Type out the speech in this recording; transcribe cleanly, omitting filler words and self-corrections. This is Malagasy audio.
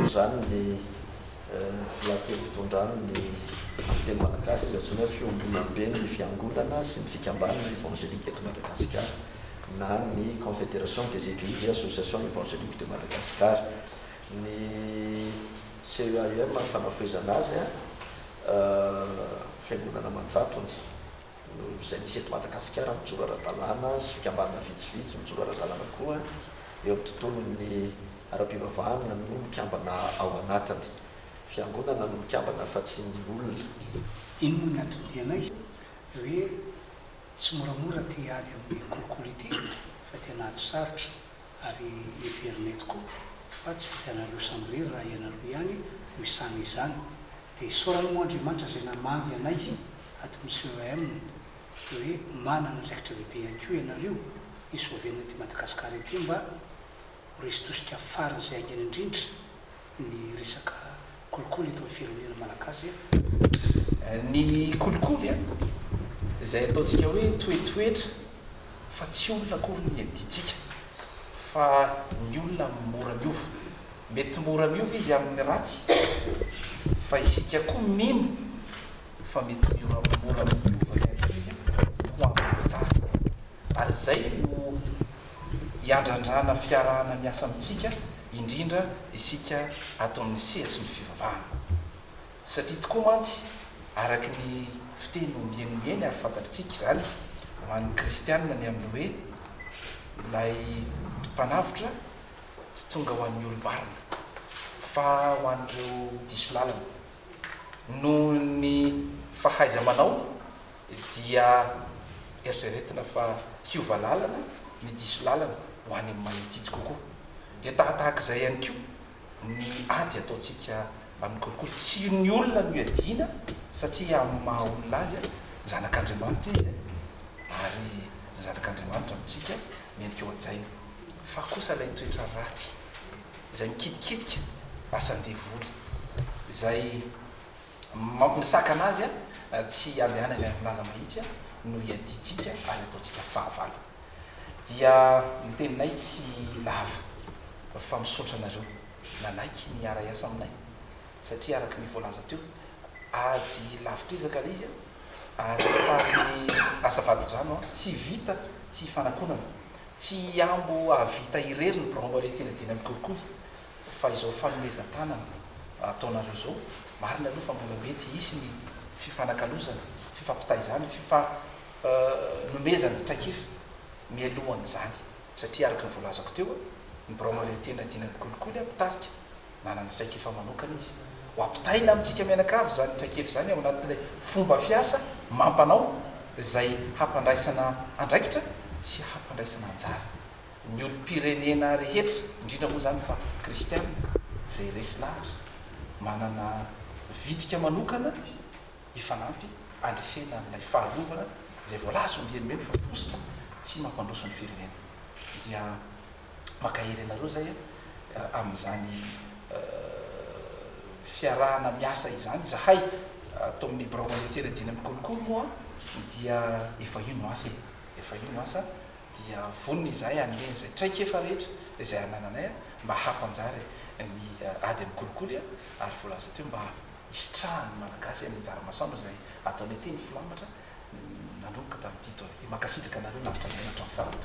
zany ny filankevitondrano ny teny malagasy izy atsony hoe fiombonambeny ny fiangonana sy ny fikambanana évangélique eto Madagasikara na ny confédération des églises et association évangélique de Madagascar. Ny CEAUM fanafoezana azy fiangonana manjatony izay misy eto Madagasikara mijoro ara-dalàna sy fikambanana vitsivitsy mijoro ara-dalàna koa eo amin'ny tontolon'ny ara-pivavahana no mikambana ao anatiny. Fiangonana no mikambana fa tsy ny olona. Ino moa natodianay hoe tsy moramora ty ady amin'ny kolokolo ity fa tena ato sarotra ary everinay tokoa fa tsy vitanareo samirery raha ianareo ihany no isany izany. Dia isaorana moa Andriamanitra izay namangy anay ato amin'ny CEAM hoe manana andraikitra lehibe ihany koa ianareo isoaviana ty Madagasikara ity mba ho resy tosika farany izay haingana indrindra ny resaka kolokolo eto amin'ny firenena malagasy. Ny kolokolo izay ataontsika hoe toetoetra fa tsy olona koa ny aditsika fa ny olona mora miova. Mety mora miova izy amin'ny ratsy fa isika koa mino fa mety mora miova izy ho amin'ny tsara. Ary zay no iandrandrana fiarahana miasa amintsika indrindra isika ato amin'ny sehatry ny fivavahana. Satria tokoa mantsy araky ny fiteny mienieny ary fantatritsika izany ho an'ny kristianina ny amin'ny hoe ilay mpanavotra tsy tonga ho an'ny olomarina fa ho an'ireo diso lalana. Noho ny fahaiza manao dia eritreretina fa hiova lalana ny diso lalana ho any amin'ny mahitsitsy kokoa. Dia tahaka izay ihany koa ny ady ataontsika amin'ny kolokolo. Tsy ny olona no iadiana satria amin'ny maha olona azy zanak'Andriamanitra izy ary zanak'Andriamanitra amintsika mendrika eo an-jaina. Fa kosa ilay toetra ratsy izay mikidikitika asan-devoly izay misaka anazy tsy andehanany amin'ny lala mahitsy no iaditsika ary ataontsika fahavalo. Dia ny teninay tsy lava fa misaotra anareo nanaiky ny ara-iasa aminay satria araky ny voalaza teo ady lavitra izaka ilay izy ary taky ny asavady-drano tsy vita tsy fanakonana tsy ambo avita irery ny branboale tena dina amin'ny kolokolo fa izao fanomezan-tanana ataonareo zao marina aloha fa mbola mety hisy ny fifanakalozana fifampitaizany nomezana traikefa mialohan'izany satria araky ny voalazako teo ny branboale tena dina amin'ny kolokolo ampitarika nanana traikefa manokana izy ho ampitaina amintsika mianakavy zany traikefa zany ao anatin'ilay fomba fiasa mampanao izay hampandraisana andraikitra sy hampandraisana anjara ny olom-pirenena rehetra indrindra moa zany fa kristianina izay resy lahatra manana vitrika manokana ifanampy andresena n'ilay fahalovana izay voalazo mienimeny fa fositra tsy mampandroso ny firenena. Dia makahery anareo zay amin'izany fiarahana miasa izany zahay atao amin'ny branboale tena dina amin'ny kolokolo moa dia efa ino asa efa ino asa dia vonona izay aneny izay traikefa rehetra izay anananay mba hampanjary ny ady amin'ny kolokolo ary voalaza teo mba isitrahany malagasy any anjara masambo izay ataonay teny filamatra nanomboka tamin'ity taona ity. Makasitraka anareo nahitra mianatra amin'ny farany.